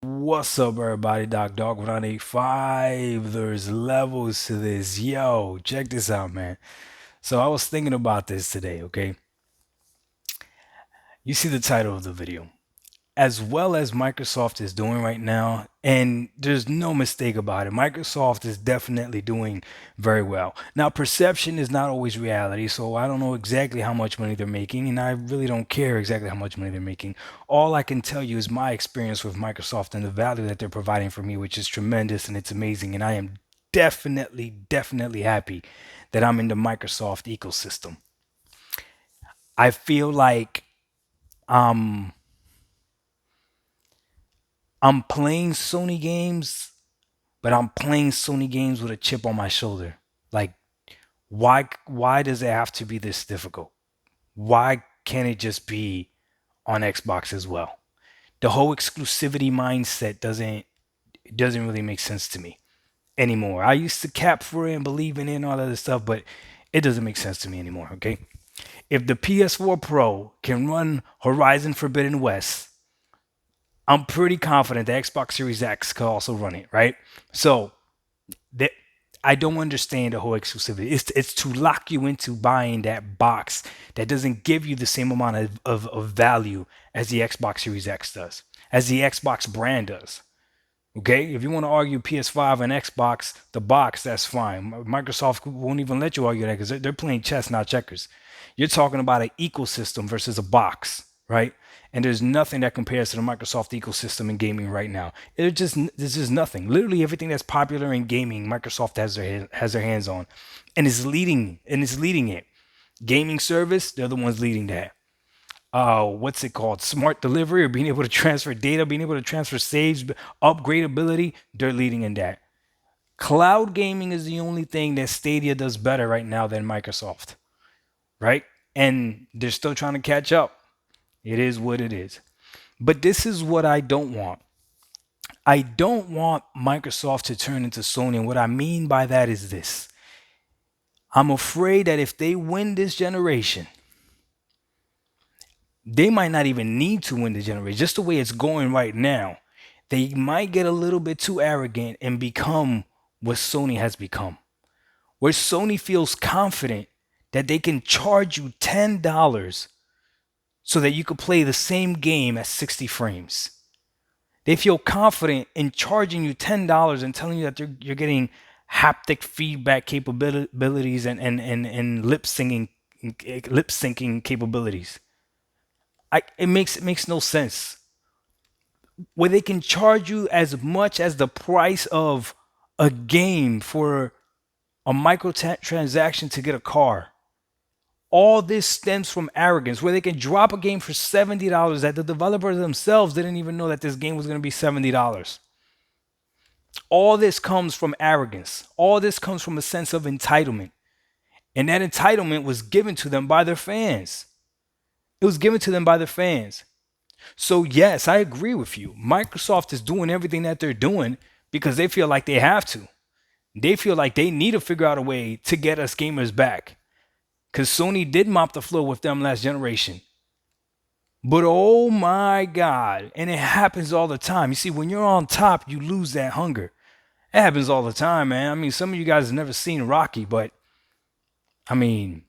What's up, everybody? Dog 185. There's levels to this. Yo, check this out, man. So I was thinking about this today, okay? You see the title of the video. As well as Microsoft is doing right now, and there's no mistake about it. Microsoft is definitely doing very well. Now, perception is not always reality, so I don't know exactly how much money they're making, and I really don't care exactly how much money they're making. All I can tell you is my experience with Microsoft and the value that they're providing for me, which is tremendous and it's amazing, and I am definitely happy that I'm in the Microsoft ecosystem. I feel like um I'm playing Sony games, but I'm playing Sony games with a chip on my shoulder. Like, why does it have to be this difficult? Why can't it just be on Xbox as well? The whole exclusivity mindset doesn't really make sense to me anymore. I used to cap for it and believe in it and all that other stuff, but it doesn't make sense to me anymore, okay? If the PS4 Pro can run Horizon Forbidden West, I'm pretty confident the Xbox Series X could also run it, right? So that I don't understand the whole exclusivity. It's to lock you into buying that box that doesn't give you the same amount of value as the Xbox Series X does, as the Xbox brand does. Okay, if you want to argue PS5 and Xbox, the box, that's fine. Microsoft won't even let you argue that because they're playing chess, not checkers. You're talking about an ecosystem versus a box, right? And there's nothing that compares to the Microsoft ecosystem in gaming right now. There's just nothing. Literally everything that's popular in gaming, Microsoft has their hands on, and is leading it. Gaming service, they're the ones leading that. What's it called? Smart delivery or being able to transfer data, being able to transfer saves, upgradability, they're leading in that. Cloud gaming is the only thing that Stadia does better right now than Microsoft, right? And they're still trying to catch up. It is what it is. But this is what I don't want. I don't want Microsoft to turn into Sony. And what I mean by that is this: I'm afraid that if they win this generation, they might not even need to win the generation. Just the way it's going right now, they might get a little bit too arrogant and become what Sony has become, where Sony feels confident that they can charge you $10 so that you could play the same game at 60 frames. They feel confident in charging you $10 and telling you that you're getting haptic feedback capabilities and lip syncing capabilities. It makes no sense. Where they can charge you as much as the price of a game for a microtransaction to get a car. All this stems from arrogance, where they can drop a game for $70 that the developers themselves didn't even know that this game was going to be $70. All this comes from arrogance. All this comes from a sense of entitlement. And that entitlement was given to them by their fans. It was given to them by their fans. So, yes, I agree with you. Microsoft is doing everything that they're doing because they feel like they have to. They feel like they need to figure out a way to get us gamers back. Because Sony did mop the floor with them last generation. But oh my God, and it happens all the time. You see, when you're on top, you lose that hunger. It happens all the time, man. I mean, some of you guys have never seen Rocky, but I mean,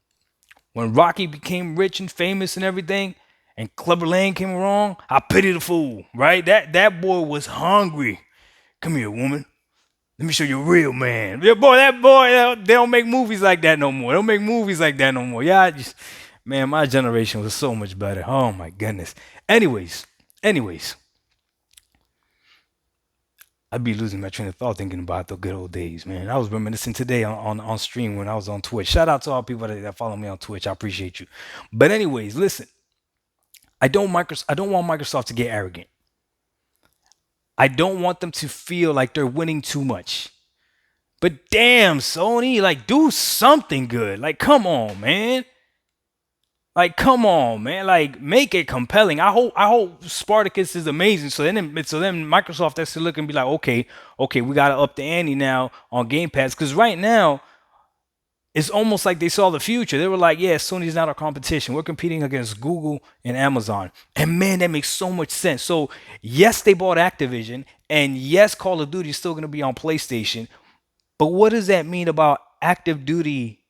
when Rocky became rich and famous and everything, and Clubber Lang came along, I pity the fool, right? That boy was hungry. Come here, woman. Let me show you a real man. Yeah, boy, that boy, they don't make movies like that no more. They don't make movies like that no more. Yeah, man, my generation was so much better. Oh my goodness. Anyways, I'd be losing my train of thought thinking about the good old days, man. I was reminiscing today on stream when I was on Twitch. Shout out to all people that follow me on Twitch. I appreciate you. But anyways, listen, I don't want Microsoft to get arrogant. I don't want them to feel like they're winning too much. But damn, Sony, like do something good. Like come on, man. Like come on, man. Like make it compelling. I hope Spartacus is amazing. So then Microsoft has to look and be like, okay, we gotta up the ante now on Game Pass. Because right now It's almost like they saw the future. They were like, yeah, Sony's not our competition. We're competing against Google and Amazon. And man, that makes so much sense. So, yes, they bought Activision. And yes, Call of Duty is still going to be on PlayStation. But what does that mean about Active Duty,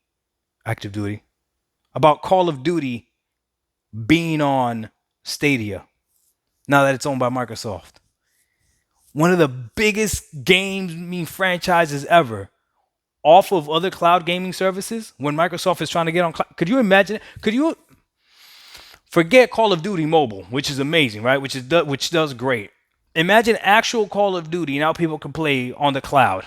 about Call of Duty being on Stadia now that it's owned by Microsoft? One of the biggest gaming franchises ever off of other cloud gaming services when Microsoft is trying to get on cloud. Could you imagine it? Could you forget Call of Duty Mobile, which is amazing, right? Which does great. Imagine actual Call of Duty now people can play on the cloud.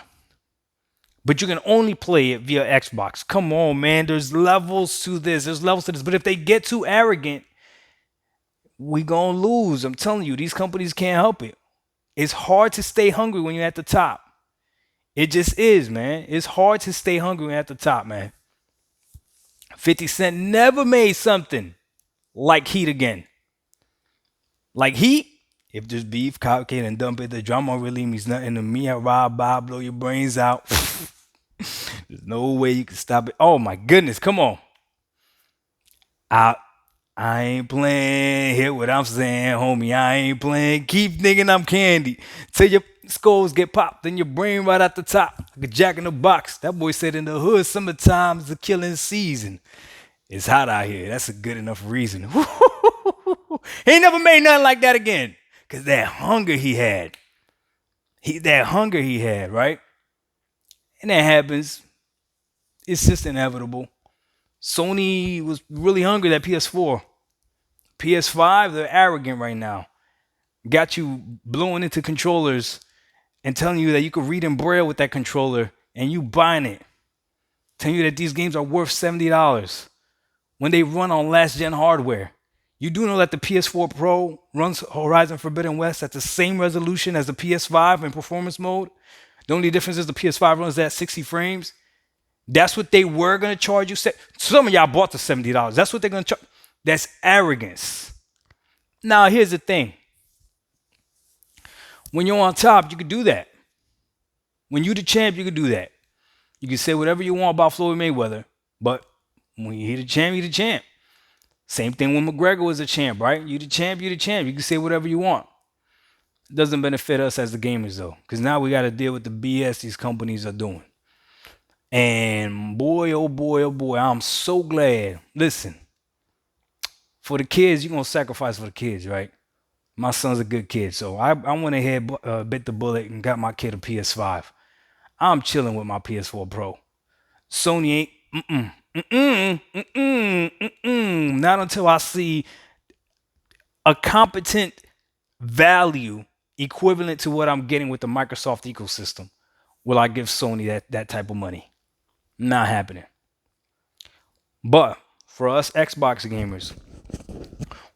But you can only play it via Xbox. Come on, man. There's levels to this. There's levels to this. But if they get too arrogant, we gonna lose. I'm telling you, these companies can't help it. It's hard to stay hungry when you're at the top. It just is, man. It's hard to stay hungry at the top, man. 50 Cent never made something like Heat again. Like Heat, if there's beef, cockade, and dump it, the drama really means nothing to me. I rob, Bob, blow your brains out. There's no way you can stop it. Oh my goodness, come on. I I ain't playing. Hear what I'm saying, homie. I ain't playing. Keep thinking I'm candy. Till your skulls get popped and your brain right at the top. Like a jack in the box. That boy said in the hood, summertime's the killing season. It's hot out here. That's a good enough reason. He ain't never made nothing like that again. Cause that hunger he had. That hunger he had, right? And that happens. It's just inevitable. Sony was really hungry at PS4. PS5, they're arrogant right now. Got you blowing into controllers and telling you that you could read in Braille with that controller and you buying it. Telling you that these games are worth $70 when they run on last gen hardware. You do know that the PS4 Pro runs Horizon Forbidden West at the same resolution as the PS5 in performance mode. The only difference is the PS5 runs at 60 frames. That's what they were going to charge you. Some of y'all bought the $70. That's what they're going to charge. That's arrogance. Now, here's the thing. When you're on top, you can do that. When you're the champ, you can do that. You can say whatever you want about Floyd Mayweather, but when you're the champ, you're the champ. Same thing when McGregor was a champ, right? You're the champ, you're the champ. You can say whatever you want. It doesn't benefit us as the gamers, though, because now we got to deal with the BS these companies are doing. And boy, oh boy, oh boy, I'm so glad. Listen, for the kids, you're going to sacrifice for the kids, right? My son's a good kid, so I went ahead, bit the bullet, and got my kid a PS5. I'm chilling with my PS4 Pro. Sony ain't, not until I see a competent value equivalent to what I'm getting with the Microsoft ecosystem will I give Sony that type of money. Not happening. But for us Xbox gamers,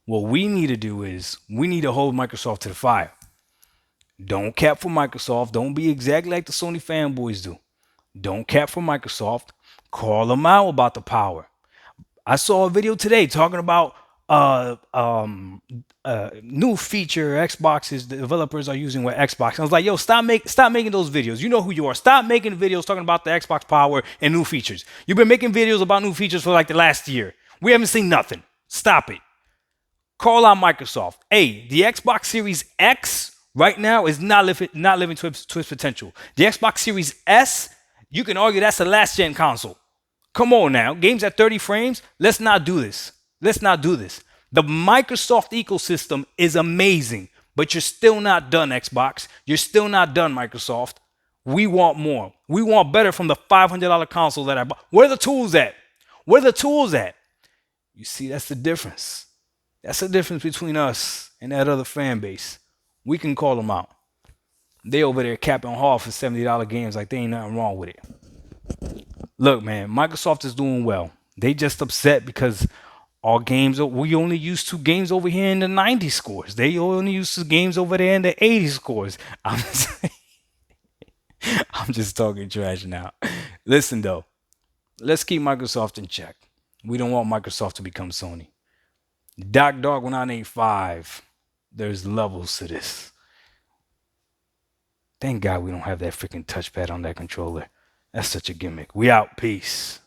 what we need to do is we need to hold Microsoft to the fire. Don't cap for Microsoft. Don't be exactly like the Sony fanboys do. Don't cap for Microsoft. Call them out about the power. I saw a video today talking about new feature Xbox's developers are using with Xbox. I was like, yo, stop making those videos. You know who you are. Stop making videos talking about the Xbox power and new features. You've been making videos about new features for like the last year. We haven't seen nothing. Stop it. Call out Microsoft. Hey, the Xbox Series X right now is not living to its potential. The Xbox Series S, you can argue that's a last gen console. Come on now, games at 30 frames. Let's not do this. Let's not do this. The Microsoft ecosystem is amazing, but you're still not done, Xbox. You're still not done, Microsoft. We want more. We want better from the $500 console that I bought. Where are the tools at? Where are the tools at? You see, that's the difference. That's the difference between us and that other fan base. We can call them out. They over there capping hard for $70 games like there ain't nothing wrong with it. Look, man, Microsoft is doing well. They just upset because our games, we only used to games over here in the 90 scores. They only used to games over there in the 80 scores. I'm just talking trash now. Listen, though, let's keep Microsoft in check. We don't want Microsoft to become Sony. Dog 1985. There's levels to this. Thank God we don't have that freaking touchpad on that controller. That's such a gimmick. We out. Peace.